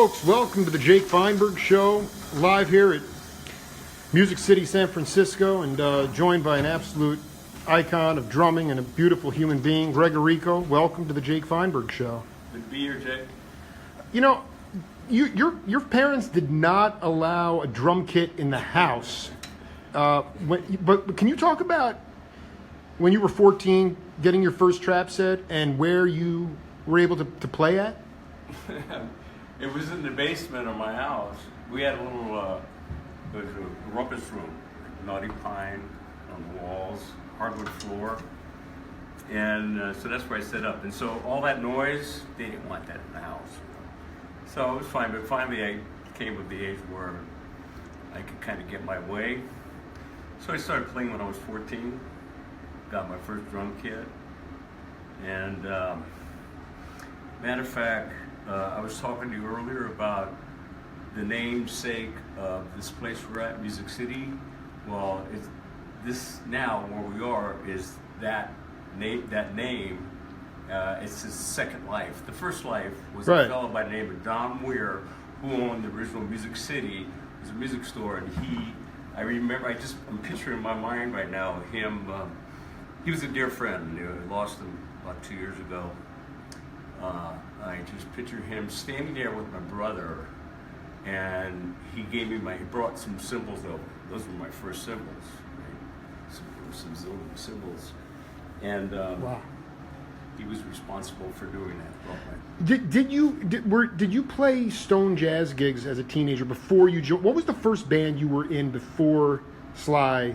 folks, welcome to the Jake Feinberg Show, live here at Music City, San Francisco, and joined by an absolute icon of drumming and a beautiful human being, Errico. Welcome to the Jake Feinberg Show. Good to be here, Jake. You know, your parents did not allow a drum kit in the house. But can you talk about when you were 14, getting your first trap set, and where you were able to play at? It was in the basement of my house. We had a little, it was a rumpus room, naughty pine on the walls, hardwood floor. And so that's where I set up. And so all that noise, they didn't want that in the house. So it was fine, but finally I came with the age where I could kind of get my way. So I started playing when I was 14, got my first drum kit. And matter of fact, I was talking to you earlier about the namesake of this place we're at, Music City. Well, this now where we are is that name. It's his second life. The first life was a fellow by the name of Don Weir, who owned the original Music City. It was a music store, and I'm picturing in my mind right now him. He was a dear friend. I lost him about 2 years ago. I just picture him standing there with my brother, and he brought some cymbals over. Those were my first cymbals, right? Some cymbals. And wow. He was responsible for doing that. Did you play stone jazz gigs as a teenager before you joined? What was the first band you were in before Sly?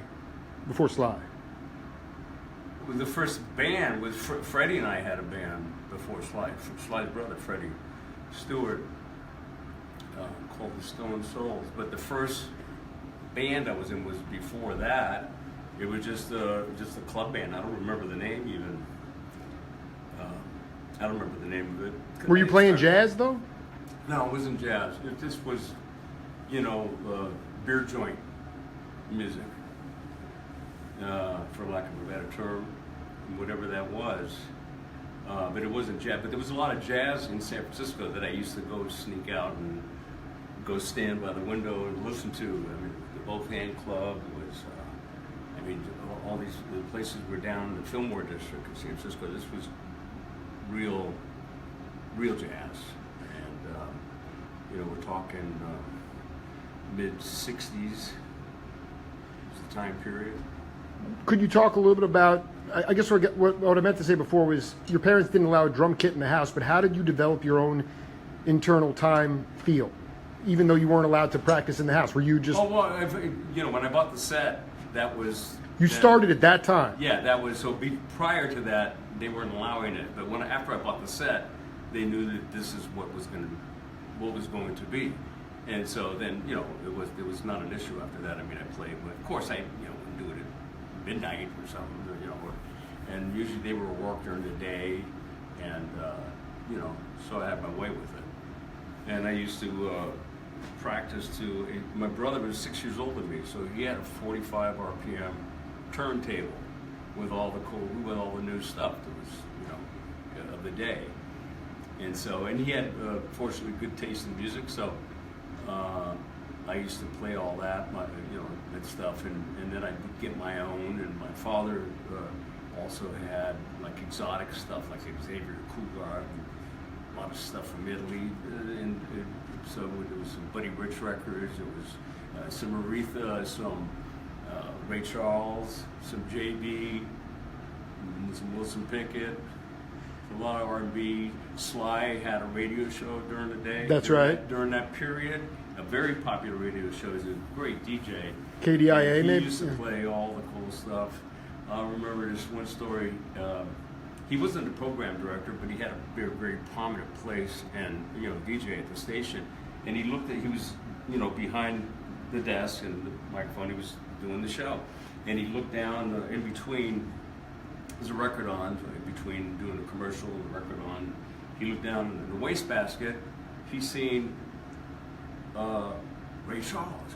The first band was Freddie and I had a band before Sly. Sly's brother, Freddie Stewart, called the Stone Souls. But the first band I was in was before that. It was just a club band. I don't remember the name even. I don't remember the name of it. Were you playing jazz though? No, it wasn't jazz. This was, beer joint music. For lack of a better term, whatever that was. But it wasn't jazz. But there was a lot of jazz in San Francisco that I used to go sneak out and go stand by the window and listen to. I mean, the Both Hand Club was, all these places were down in the Fillmore district in San Francisco. This was real jazz. And, we're talking mid-'60s was the time period. Could you talk a little bit about, I guess what I meant to say before was your parents didn't allow a drum kit in the house, but how did you develop your own internal time feel, even though you weren't allowed to practice in the house? Were you just... Oh, well, when I bought the set, that was... You started at that time? Yeah, that was, prior to that, they weren't allowing it. But after I bought the set, they knew that this is what was going to be. And so then, it was not an issue after that. I played, but of course I, would do it at midnight or something, and usually they were at work during the day, and so I had my way with it. And I used to practice my brother was 6 years older than me, so he had a 45 RPM turntable with all the new stuff that was, of the day. And he had fortunately good taste in music, so I used to play all that, that stuff, and then I'd get my own. And my father also had like exotic stuff, like Xavier Cougar, and a lot of stuff from Italy. And so there was some Buddy Rich records. There was some Aretha, some Ray Charles, some JB, some Wilson Pickett. A lot of R&B. Sly had a radio show during the day. That's right. During that period, a very popular radio show. He's a great DJ. KDIA, maybe? He used to play all the cool stuff. I remember this one story. He wasn't the program director, but he had a very, very prominent place and DJ at the station. And he was behind the desk and the microphone. He was doing the show, and he looked down in between. There's a record on, in between doing a commercial and the record on. He looked down in the wastebasket. He's seen Ray Charles.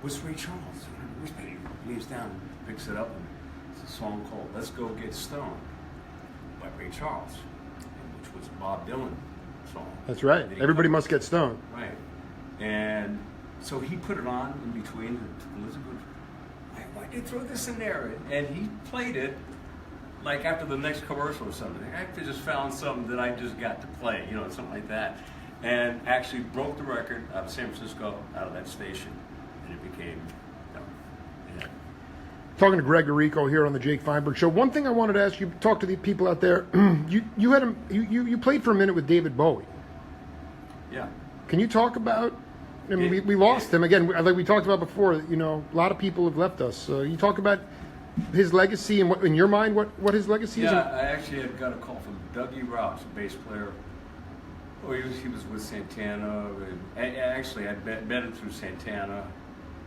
What's Ray Charles? He leans down and picks it up, and it's a song called "Let's Go Get Stoned" by Ray Charles, which was a Bob Dylan song. That's right. And he Everybody put- must get stoned. Right. And so he put it on in between. And Elizabeth goes, why'd you throw this in there? And he played it like after the next commercial or something. I just found something that I just got to play, something like that. And actually broke the record out of San Francisco, out of that station. And it became, yeah. Talking to Greg Errico here on the Jake Feinberg Show. One thing I wanted to ask you, talk to the people out there. You had you played for a minute with David Bowie. Yeah. Can you talk about? I mean, we lost him again. Like we talked about before. A lot of people have left us. You talk about his legacy and what, in your mind, what his legacy is. Yeah, I actually had got a call from Dougie Rouse, a bass player. Oh, he was with Santana. Actually, I'd met him through Santana,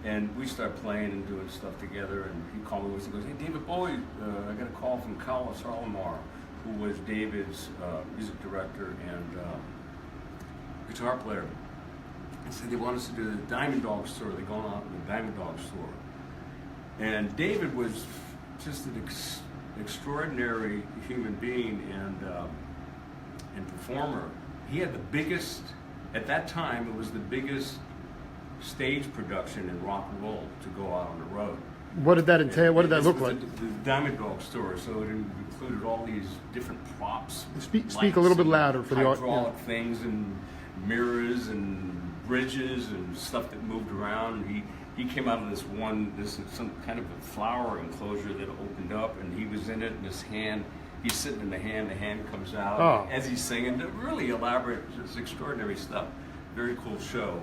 and we started playing and doing stuff together. And he called me once. He goes, "Hey, David Bowie, I got a call from Carlos Harlamar, who was David's music director and guitar player. And said they want us to do the Diamond Dogs tour. They're going out on the Diamond Dogs tour." And David was just an extraordinary human being and performer. He had the biggest, at that time, it was the biggest stage production in rock and roll to go out on the road. What did that entail? What did that look like? The Diamond Dogs tour, so it included all these different props. Speak a little bit louder for the audience. Hydraulic things and mirrors and bridges and stuff that moved around. He came out of some kind of a flower enclosure that opened up, and he was in it, and his hand, he's sitting in the hand comes out as he's singing. Really elaborate, just extraordinary stuff. Very cool show.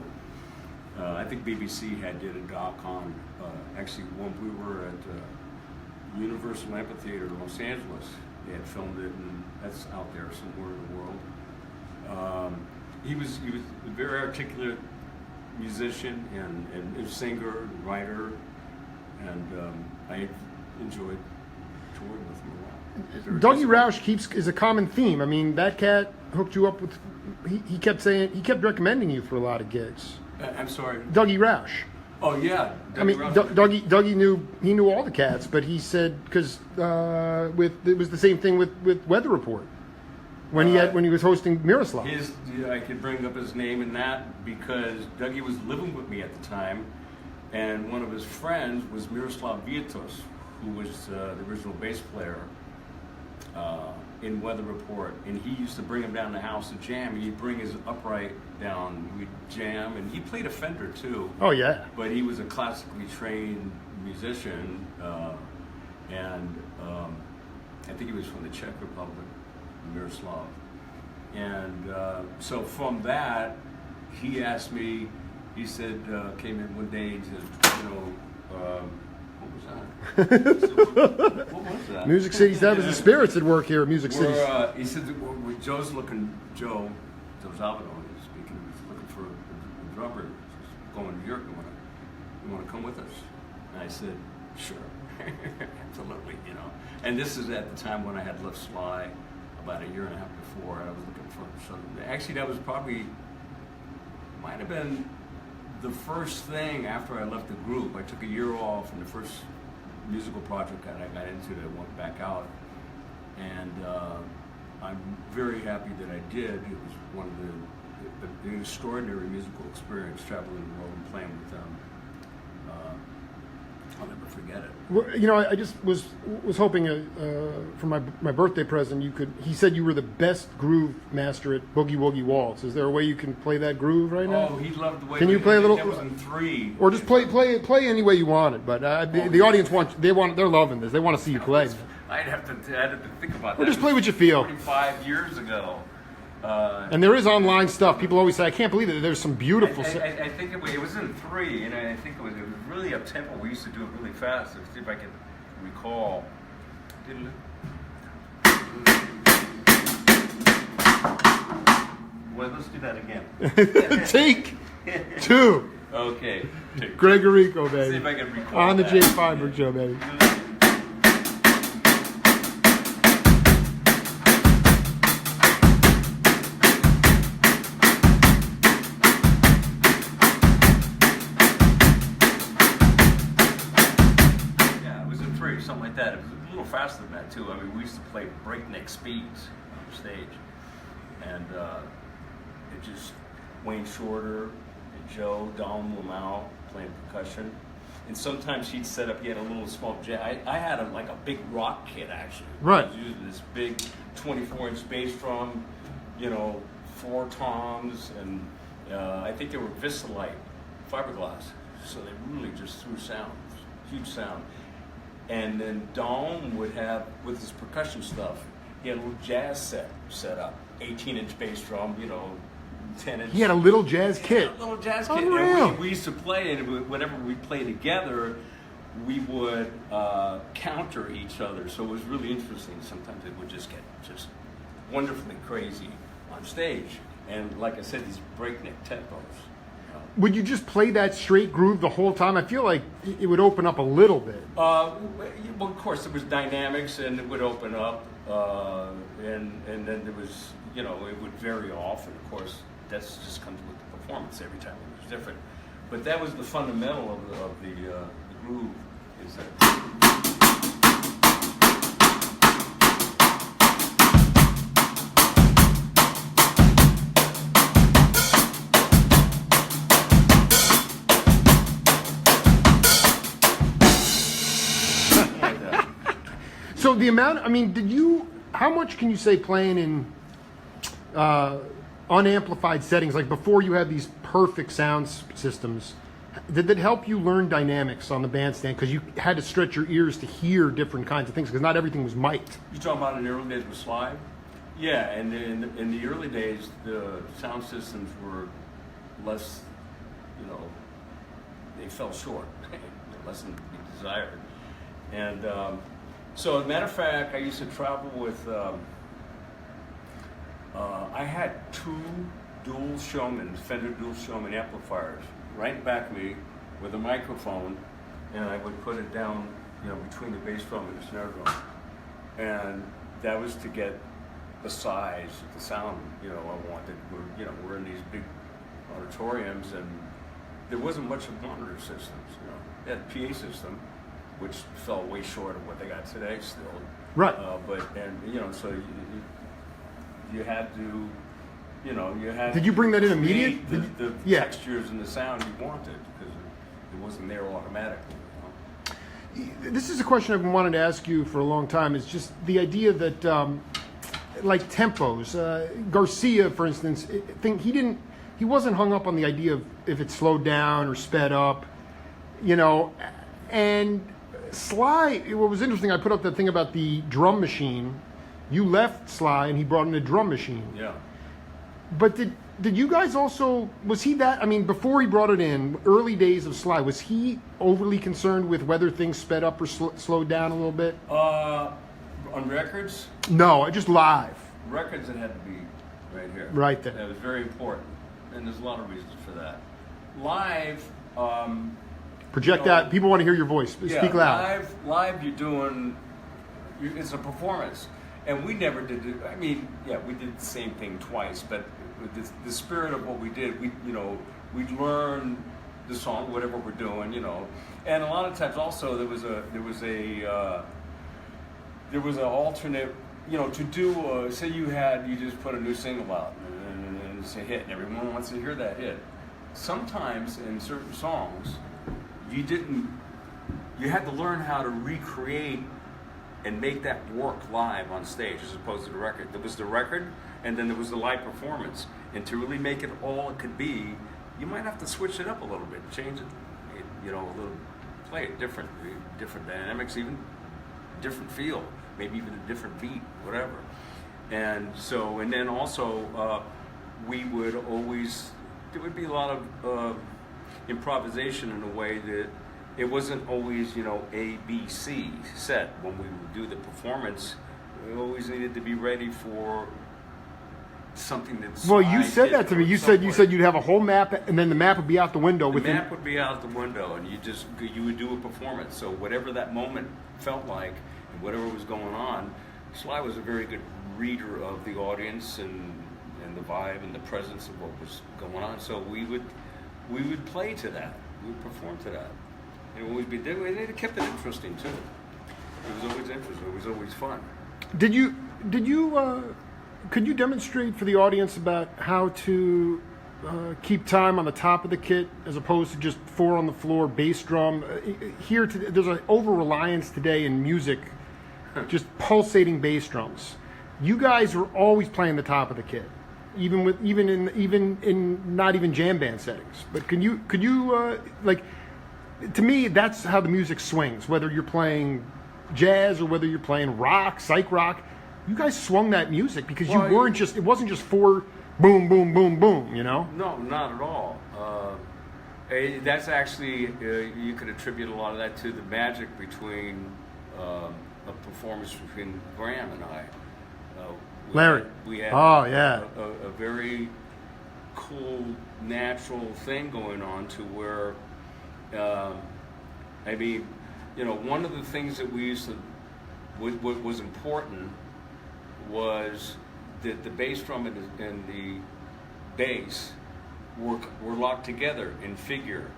I think BBC did a doc on, actually when we were at Universal Amphitheater in Los Angeles. They had filmed it, and that's out there somewhere in the world. He was a very articulate musician and singer and writer, and I enjoyed touring with him a lot. Dougie Roush is a common theme. I mean, that cat hooked you up with. He kept recommending you for a lot of gigs. I'm sorry. Dougie Roush. Oh yeah. I mean, Dougie knew all the cats, but he said because it was the same thing with Weather Report when he was hosting Miroslav. I could bring up his name in that because Dougie was living with me at the time, and one of his friends was Miroslav Vietos, who was the original bass player in Weather Report, and he used to bring him down to the house to jam. And he'd bring his upright down, we'd jam, and he played a Fender too. Oh yeah. But he was a classically trained musician, and I think he was from the Czech Republic, Miroslav. And so from that, he asked me. He said, came in one day and said, what was that? What was that? Music City, that was the spirits at work here at Music City. He said, Joe Zavadon is speaking, he's looking for a drummer. He's going to New York. You want to come with us? And I said, sure, absolutely, And this is at the time when I had left Sly about a year and a half before. I was looking for something. Actually, that was might have been the first thing after I left the group. I took a year off, and the first musical project that I got into, I went back out, and I'm very happy that I did. It was one of the extraordinary musical experience traveling the world and playing with them. I'll never forget it. Well, I just was hoping for my birthday present he said you were the best groove master at Boogie Woogie Waltz. Is there a way you can play that groove right now? Oh, he loved the way. Can you play a little? That was in 3. Or just play any way you want it. But the audience they're loving this. They want to see you play. I'd have to think about that. Or just play what you feel. 45 years ago. And there is online stuff. People always say, I can't believe it. There's some beautiful stuff. I think it was in 3, and I think it was really up tempo. We used to do it really fast. Let's see if I can recall. Well, let's do that again. Take 2. Okay. Greg Errico, baby. Let's see if I can recall on the that. Jake Feinberg Show, baby. Something like that. It was a little faster than that too. I mean, we used to play breakneck speeds on stage, and It just Wayne Shorter, Joe, Don Lamau playing percussion. And sometimes he'd set up, he had a little small jazz. I had like a big rock kit actually. Right. I was using this big 24-inch bass drum, 4 toms, and I think they were Visalite fiberglass. So they really just threw sound, huge sound. And then Dom would have, with his percussion stuff, he had a little jazz set up, 18-inch bass drum, 10-inch. He had a little jazz kit. A little jazz kit. Unreal. And we used to play, and whenever we played together, we would counter each other. So it was really interesting. Sometimes it would just get just wonderfully crazy on stage. And like I said, these breakneck tempos. Would you just play that straight groove the whole time? I feel like it would open up a little bit. Well, of course, there was dynamics, and it would open up, and then there was, it would vary off, and of course, that's just comes with the performance. Every time it was different. But that was the fundamental of the groove, is that. So the amount, how much can you say playing in unamplified settings, like before you had these perfect sound systems, did that help you learn dynamics on the bandstand? Because you had to stretch your ears to hear different kinds of things, because not everything was mic'd. You talking about in the early days with Slide? Yeah, and in the early days, the sound systems were less, they fell short, less than we desired. And so, as a matter of fact, I used to travel with, I had 2 dual Showman, Fender dual Showman amplifiers right in back of me with a microphone, and I would put it down, between the bass drum and the snare drum. And that was to get the size, the sound, I wanted. We're in these big auditoriums, and there wasn't much of monitor systems, They had a PA system, which fell way short of what they got today still. Right. So you had to, you had. Did you bring that in create immediate? The Yeah. textures and the sound you wanted, because it wasn't there automatically. This is a question I've been wanting to ask you for a long time. Is just the idea that, like tempos, Garcia, for instance, he wasn't hung up on the idea of if it slowed down or sped up, and Sly. What was interesting, I put up that thing about the drum machine. You left Sly, and he brought in a drum machine. Yeah. But did you guys also, was he that, before he brought it in, early days of Sly, was he overly concerned with whether things sped up or slowed down a little bit? On records? No, just live. Records, it had to be right here. Right there. That was very important, and there's a lot of reasons for that. Live, Project out, people want to hear your voice. Speak loud. Live you're doing, it's a performance. And we never did it. We did the same thing twice, but the spirit of what we did, we'd learn the song, whatever we're doing, And a lot of times also there was an alternate, to do. Say you just put a new single out and it's a hit, and everyone wants to hear that hit. Sometimes in certain songs, you had to learn how to recreate and make that work live on stage as opposed to the record. There was the record, and then there was the live performance. And to really make it all it could be, you might have to switch it up a little bit, change it, a little, play it different dynamics, even different feel, maybe even a different beat, whatever. And so, and then also, we would always, there would be a lot of improvisation in a way that it wasn't always, A, B, C set. When we would do the performance, we always needed to be ready for something that's. Well, you said that to me. You said you'd have a whole map, and then the map would be out the window. The map would be out the window, and you would do a performance. So whatever that moment felt like, and whatever was going on, Sly was a very good reader of the audience and the vibe and the presence of what was going on. So we would play to that. We would perform to that. It kept it interesting too. It was always interesting. It was always fun. Did you could you demonstrate for the audience about how to keep time on the top of the kit as opposed to just 4 on the floor bass drum? There's an over-reliance today in music, just pulsating bass drums. You guys are always playing the top of the kit, even in not even jam band settings. But could you like, to me, that's how the music swings. Whether you're playing jazz or whether you're playing rock, psych rock, you guys swung that music because it wasn't just 4 boom, boom, boom, boom, you know? No, not at all. That's actually, you could attribute a lot of that to the magic between a performance between Graham and I. Larry. We had a very cool, natural thing going on to where, I mean, you know, one of the things that we used to, what was important was that the bass drum and the bass were locked together in figure.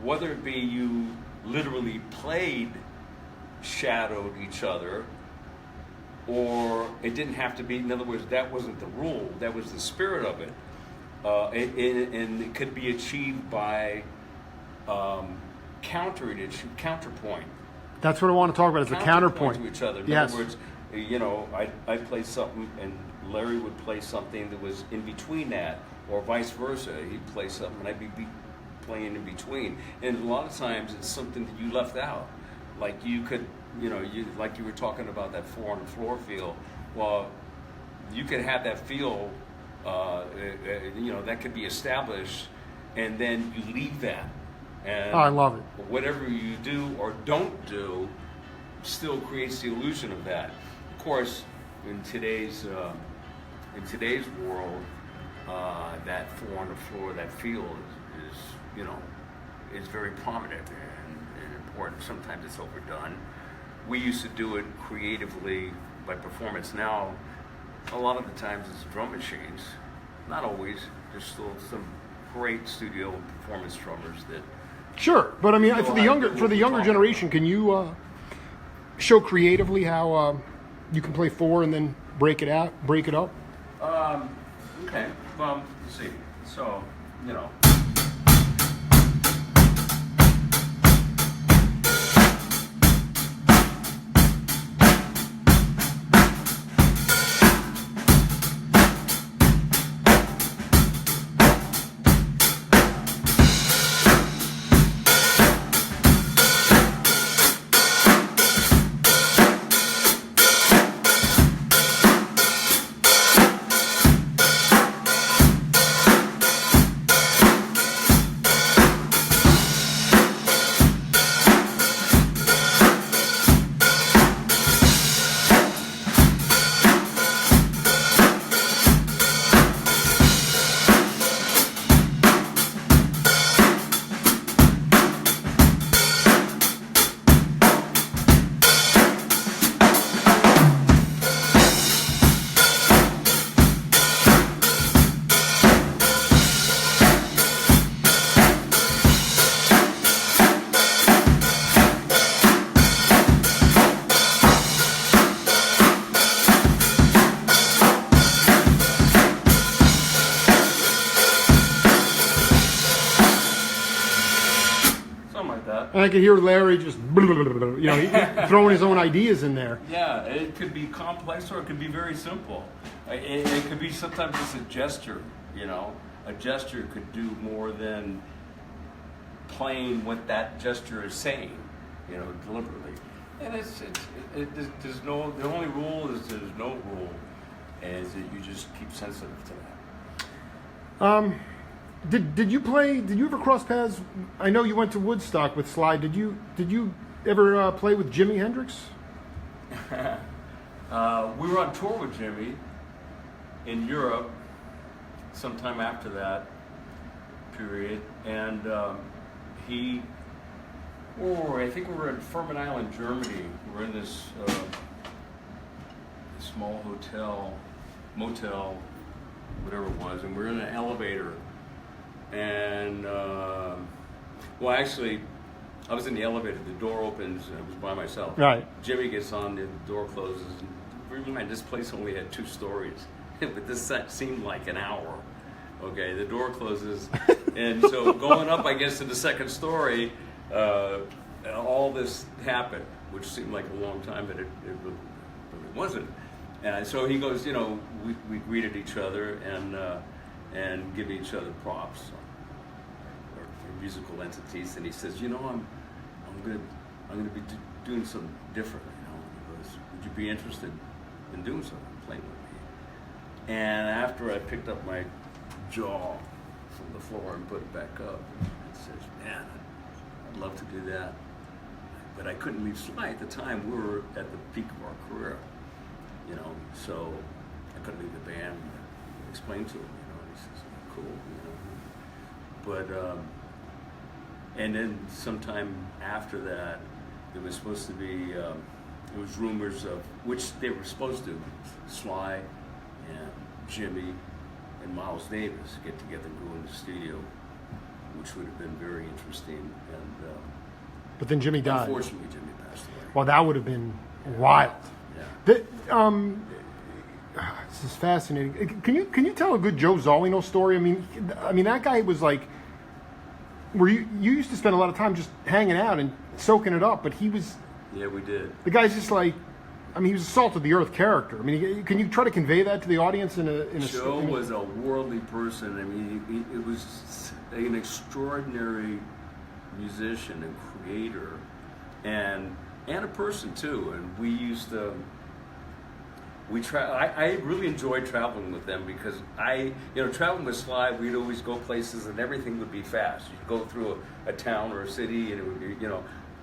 Whether it be you literally played shadowed each other, or it didn't have to be. In other words, that wasn't the rule. That was the spirit of it, and it could be achieved by counterpoint. That's what I want to talk about. Is the counterpoint to each other. In yes. other words, you know, I play something and Larry would play something that was in between that, or vice versa. He'd play something and I'd be playing in between. And a lot of times it's something that you left out. Like you could, you know, like you were talking about that 4 on the floor feel. Well, you could have that feel, you know, that could be established, and then you leave that. And I love it. Whatever you do or don't do still creates the illusion of that. Of course, in today's world, that 4 on the floor, that feel is you know, is very prominent and important. Sometimes it's overdone. We used to do it creatively by performance. Now, a lot of the times it's drum machines. Not always. There's still some great studio performance drummers that. Sure, but I mean, for the younger generation, can you show creatively how you can play 4 and then break it up? Okay. Well, let's see. So, you know. And I could hear Larry just, you know, throwing his own ideas in there. Yeah, it could be complex or it could be very simple. It could be sometimes just a gesture, you know. A gesture could do more than playing what that gesture is saying, you know, deliberately. And there's no, the only rule is there's no rule, is that you just keep sensitive to that. Did you ever cross paths? I know you went to Woodstock with Sly. Did you ever play with Jimi Hendrix? We were on tour with Jimmy in Europe sometime after that period, and I think we were in Furman Island, Germany. We were in this small motel, whatever it was, and we were in an elevator. And, well, actually, I was in the elevator. The door opens, and I was by myself. Right. Jimmy gets on, the door closes. And, man, this place only had 2 stories. but this set seemed like an hour. Okay, the door closes, and so going up, I guess, to the second story, all this happened, which seemed like a long time, but it really wasn't. And so he goes, we greeted each other and give each other props, or musical entities, and he says, I'm gonna be doing something different. He goes, would you be interested in doing something, playing with me? And after I picked up my jaw from the floor and put it back up, he says, man, I'd love to do that. But I couldn't leave Sly. At the time, we were at the peak of our career, so I couldn't leave the band. I explained to him, and he says, cool, But, and then sometime after that, there was supposed to be, there was rumors of, which they were supposed to, Sly and Jimmy and Miles Davis get together and go in the studio, which would have been very interesting. And but then Jimmy died. Unfortunately, Jimmy passed away. Well, that would have been wild. Yeah. This is fascinating. Can you tell a good Joe Zawinul story? I mean that guy was like, where you used to spend a lot of time just hanging out and soaking it up, but he was. Yeah, we did. The guy's just like, he was a salt of the earth character. Can you try to convey that to the audience in a? Joe was a worldly person. It was an extraordinary musician and creator, and a person too. And we used to. I really enjoyed traveling with them because traveling with Sly, we'd always go places and everything would be fast. You'd go through a town or a city and it would be,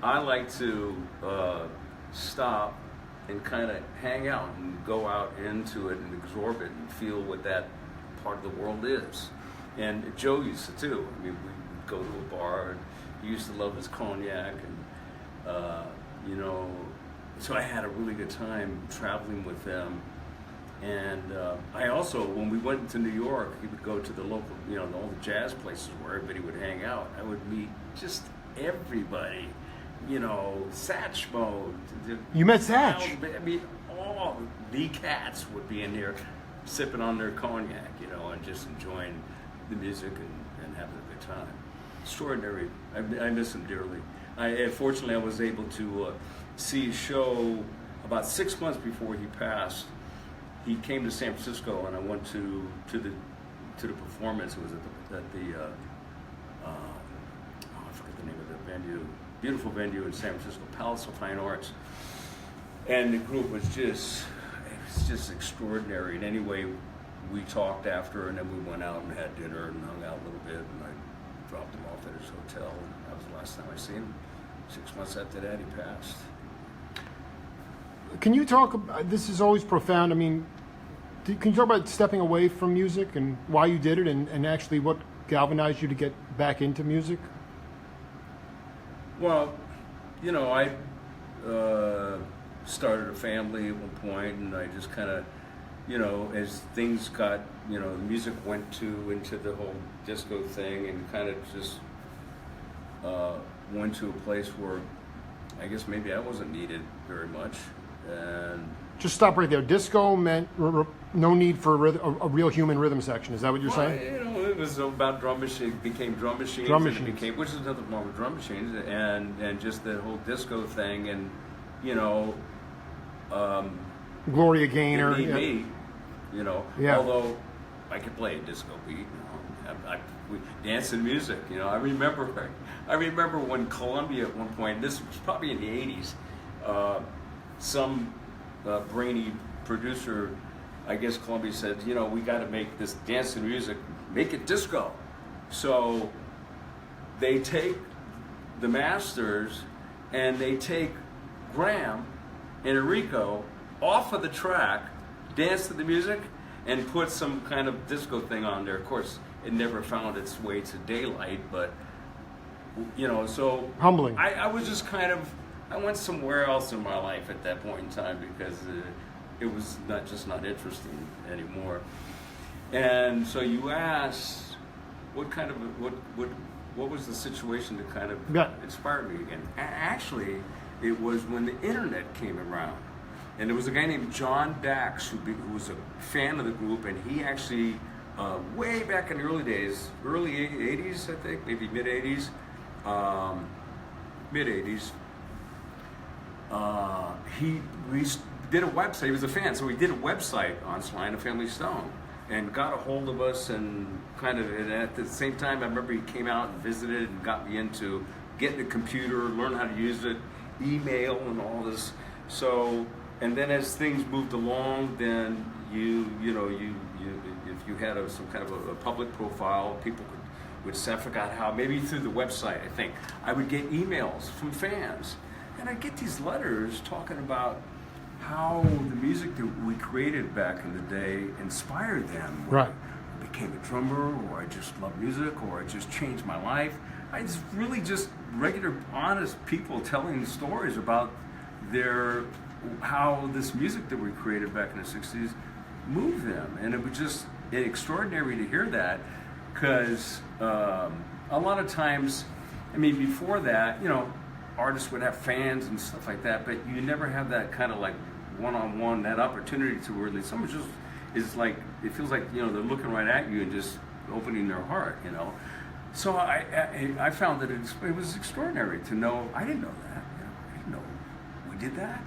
I like to stop and kind of hang out and go out into it and absorb it and feel what that part of the world is. And Joe used to too. We'd go to a bar and he used to love his cognac and, so I had a really good time traveling with them. And I also, when we went to New York, he would go to the local, all the jazz places where everybody would hang out. I would meet just everybody, Satchmo. You met Satch? All the cats would be in there sipping on their cognac, and just enjoying the music and having a good time. Extraordinary. I miss him dearly. Fortunately, I was able to see a show about 6 months before he passed. He came to San Francisco, and I went to the performance. It was at the I forget the name of the venue. Beautiful venue in San Francisco, Palace of Fine Arts. And the group was just extraordinary. And anyway, we talked after, and then we went out and had dinner and hung out a little bit. And I dropped him off at his hotel, and that was the last time I seen him. 6 months after that, he passed. Can you talk about, this is always profound, can you talk about stepping away from music and why you did it and actually what galvanized you to get back into music? Well, I started a family at one point, and I just kind of, as things got, the music went into the whole disco thing, and kind of just went to a place where I guess maybe I wasn't needed very much. And just stop right there. Disco meant no need for a real human rhythm section. Is that what you're saying? It was about drum machines. It became drum machines. Drum machines. Which is nothing wrong with drum machines, and just the whole disco thing, and Gloria Gaynor. Me, Yeah. Although I could play a disco beat. We dance and music. I remember when Columbia at one point. This was probably in the '80s. Some brainy producer, I guess Columbia said, we got to make this dance and music, make it disco. So they take the masters and they take Graham and Errico off of the track, dance to the music, and put some kind of disco thing on there. Of course, it never found its way to daylight, but so humbling. I was just kind of. I went somewhere else in my life at that point in time because it was not interesting anymore. And so you asked, what was the situation that kind of inspired me again? Actually, it was when the internet came around, And there was a guy named John Dax who was a fan of the group, and he actually, way back in the early days, early 80s, I think, maybe mid 80s, we did a website. He was a fan, so we did a website on Sly and the Family Stone, and got a hold of us, and and at the same time, I remember he came out and visited and got me into getting a computer, learn how to use it, email, and all this. So, and then as things moved along, then if you had some kind of a public profile, people would say, I forgot how, maybe through the website, I think, I would get emails from fans. And I'd get these letters talking about how the music that we created back in the day inspired them. Right. I became a drummer, or I just love music, or it just changed my life. It's really just regular, honest people telling stories about how this music that we created back in the 60s moved them. And it was just extraordinary to hear that, because a lot of times, I mean, before that, artists would have fans and stuff like that, but you never have that kind of like one-on-one, that opportunity to where someone just is like, it feels like, they're looking right at you and just opening their heart, So I found that it was extraordinary to know. I didn't know that. I didn't know we did that.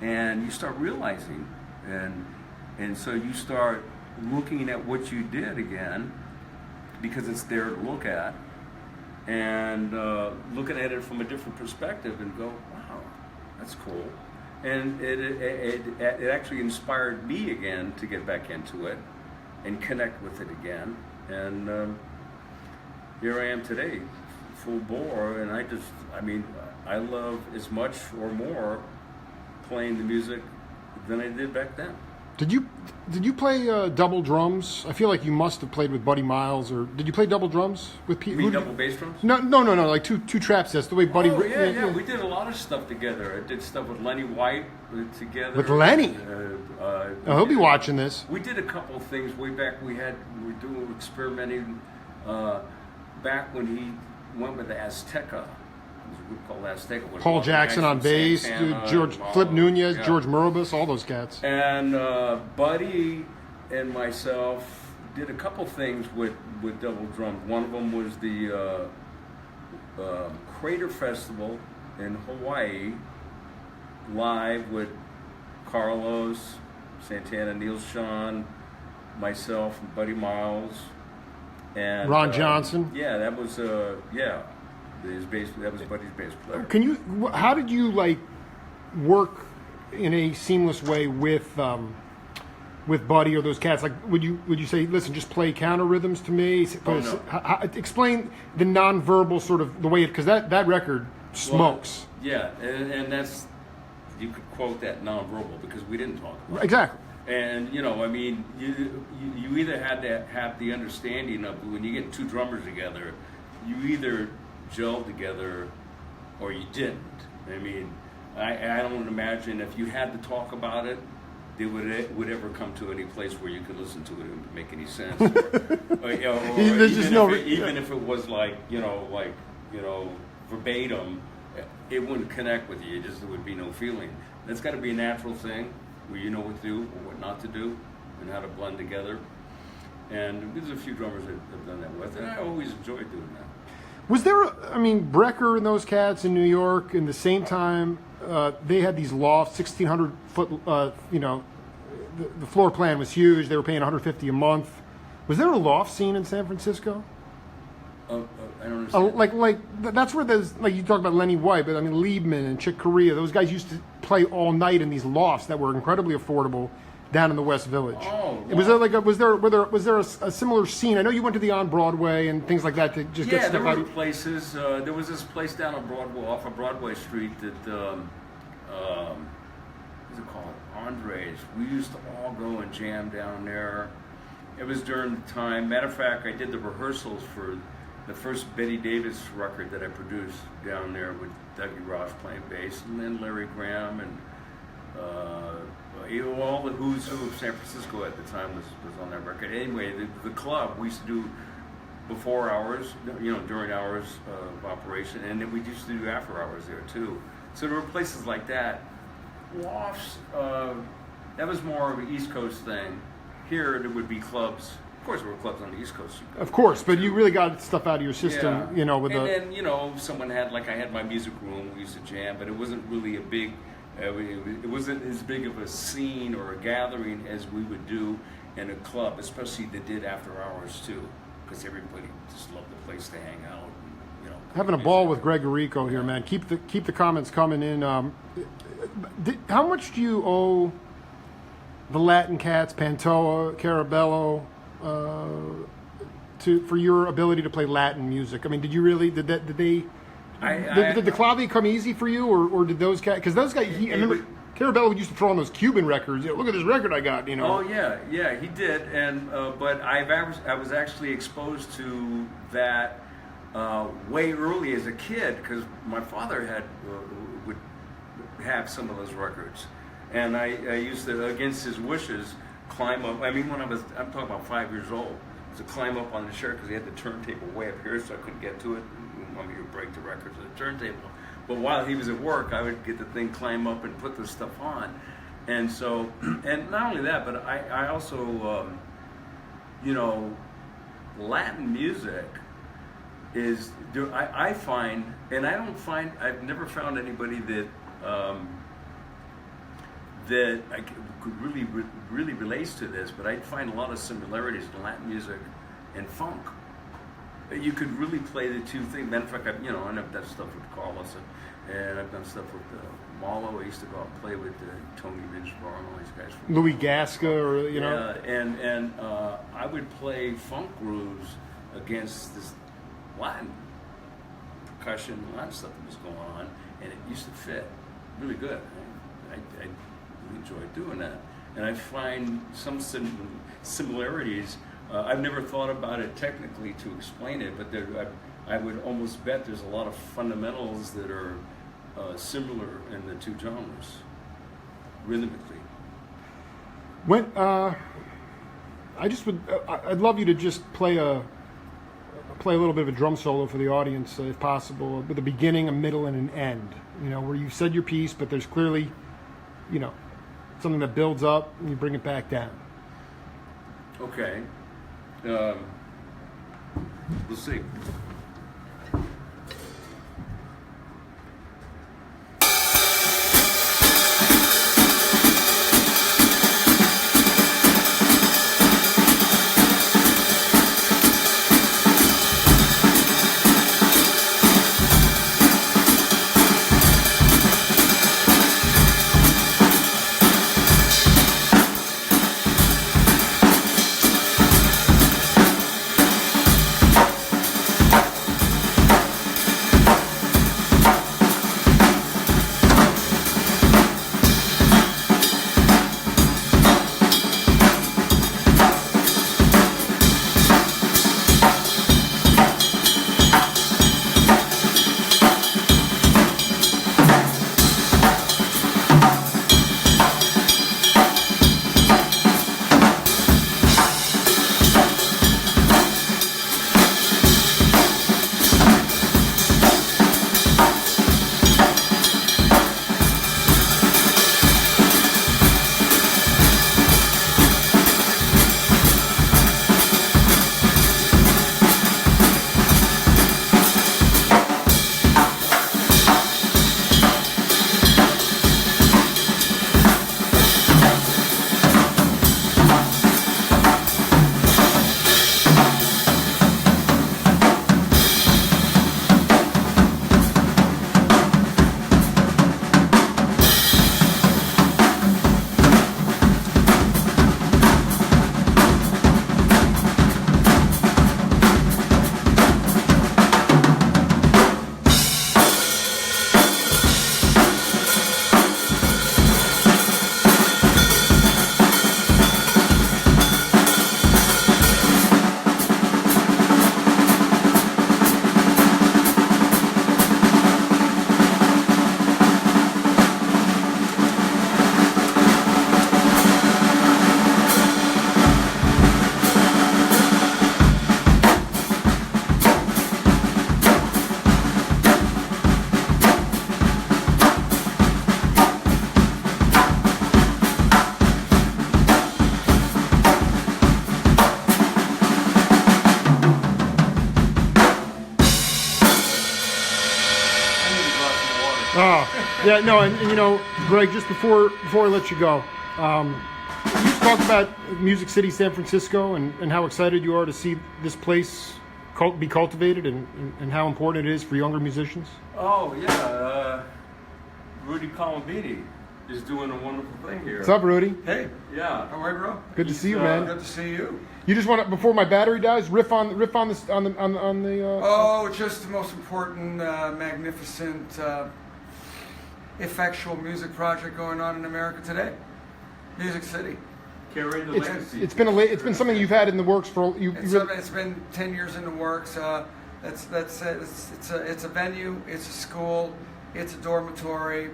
And you start realizing, and so you start looking at what you did again, because it's there to look at, and looking at it from a different perspective, and go, wow, that's cool. And it actually inspired me again to get back into it and connect with it again. And here I am today, full bore, and I love as much or more playing the music than I did back then. Did you play double drums? I feel like you must have played with Buddy Miles, or did you play double drums with people? You mean double bass drums? No, like two trap sets. The way Buddy. Oh, yeah. We did a lot of stuff together. I did stuff with Lenny White together. With Lenny? He'll be watching this. We did a couple of things way back. We were doing experimenting back when he went with the Azteca. We called Azteca. Paul Jackson on bass, George Flip Nunez, yeah. George Murabus, all those cats. And Buddy and myself did a couple things with double drums. One of them was the Crater Festival in Hawaii, live with Carlos Santana, Neil Sean, myself, and Buddy Miles, and Ron Johnson. Yeah, that was his bass. That was Buddy's bass player. How did you work in a seamless way with Buddy or those cats? Like, would you say, listen, just play counter rhythms to me? No. Explain the nonverbal sort of the way, because that record smokes. Well, yeah, and that's, you could quote that nonverbal, because we didn't talk about it. Exactly. And you either had to have the understanding of, when you get two drummers together, you either gelled together or you didn't. I mean, I don't imagine if you had to talk about it, it would ever come to any place where you could listen to it and make any sense. Even if it was verbatim, it wouldn't connect with you. There would be no feeling. That's got to be a natural thing, where you know what to do or what not to do, and how to blend together. And there's a few drummers that have done that with, and I always enjoyed doing that. Was there, Brecker and those cats in New York, in the same time, they had these lofts, 1,600 foot, the floor plan was huge. They were paying $150 a month. Was there a loft scene in San Francisco? I don't understand. That's where there's, you talk about Lenny White, but Liebman and Chick Corea, those guys used to play all night in these lofts that were incredibly affordable down in the West Village. Oh, wow. Was there a similar scene? I know you went to the On Broadway and things like that to just get stuff out. Yeah, there were places. There was this place down on Broadway, off of Broadway Street, that what's it called? Andres. We used to all go and jam down there. It was during the time. Matter of fact, I did the rehearsals for the first Betty Davis record that I produced down there, with Dougie Ross playing bass, and then Larry Graham, and all the who's who of San Francisco at the time was on that record. Anyway, the club, we used to do before hours, during hours of operation, and then we used to do after hours there too. So there were places like that lofts, that was more of an East Coast thing. Here, there would be clubs. Of course, there were clubs on the East Coast. Of course, but you really got stuff out of your system, Yeah. with and the. then, someone had, like I had my music room, we used to jam, but it wasn't really a big, it wasn't as big of a scene or a gathering as we would do in a club, especially that did after hours too, because everybody just loved the place to hang out. And, Having a ball with Greg Errico here, man. Keep the comments coming in. How much do you owe the Latin Cats, Pantoa, Carabello, for your ability to play Latin music? I mean, did the clave come easy for you, or did those guys? Because those guys, I remember Carabello used to throw on those Cuban records. Look at this record I got. Oh yeah, he did. And but I was actually exposed to that way early as a kid because my father would have some of those records, and I used to, against his wishes, climb up. I mean, I'm talking about 5 years old, to climb up on the chair because he had the turntable way up here, so I couldn't get to it. Mommy would break the record to the turntable. But while he was at work, I would get the thing, climb up, and put the stuff on. And so, and not only that, but I also, Latin music is, I find, and I've never found anybody that could really relates to this, but I find a lot of similarities in Latin music and funk. You could really play the two things. Matter of fact, I've done stuff with Carlos, and I've done stuff with Marlo. I used to go out and play with Tony Vingebar and all these guys. Louis Gasca, or Yeah, and I would play funk grooves against this Latin percussion, Latin stuff that was going on, and it used to fit really good. I really enjoyed doing that, and I find some similarities. I've never thought about it technically to explain it, but I would almost bet there's a lot of fundamentals that are similar in the two genres, rhythmically. I'd love you to just play a little bit of a drum solo for the audience, if possible, with a beginning, a middle, and an end. Where you said your piece, but there's clearly, something that builds up and you bring it back down. Okay. Let's see. Yeah, no, and you know, Greg, just before I let you go, you talk about Music City, San Francisco, and how excited you are to see this place be cultivated, and how important it is for younger musicians. Oh yeah, Rudy Colombini is doing a wonderful thing here. What's up, Rudy? Hey, Yeah. how are you, bro? Good to see you, man. Good to see you. You just want to, before my battery dies, riff on this on the. Oh, just the most important, magnificent, effectual music project going on in America today. Music City. Carry the It's legacy. it's been something you've had in the works for you. It's been 10 years in the works. It's a venue. It's a school. It's a dormitory,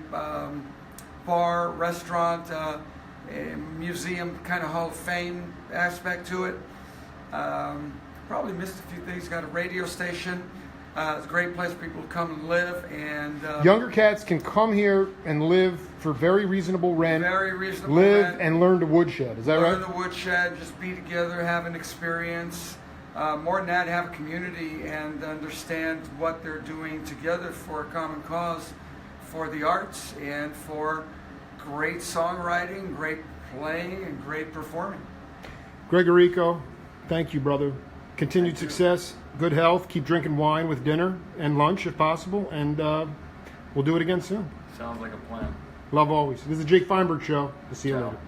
bar, restaurant, a museum, kind of Hall of Fame aspect to it. Probably missed a few things. Got a radio station. It's a great place for people to come and live. And Younger cats can come here and live for very reasonable rent. very reasonable Live rent. and learn to woodshed. Is that Learn right? the woodshed, just be together, have an experience. More than that, have a community and understand what they're doing together for a common cause, for the arts and for great songwriting, great playing, and great performing. Greg Errico, thank you, brother. Continued success, good health. Keep drinking wine with dinner and lunch if possible, and we'll do it again soon. Sounds like a plan. Love always. This is the Jake Feinberg Show. We'll see you Ciao. later.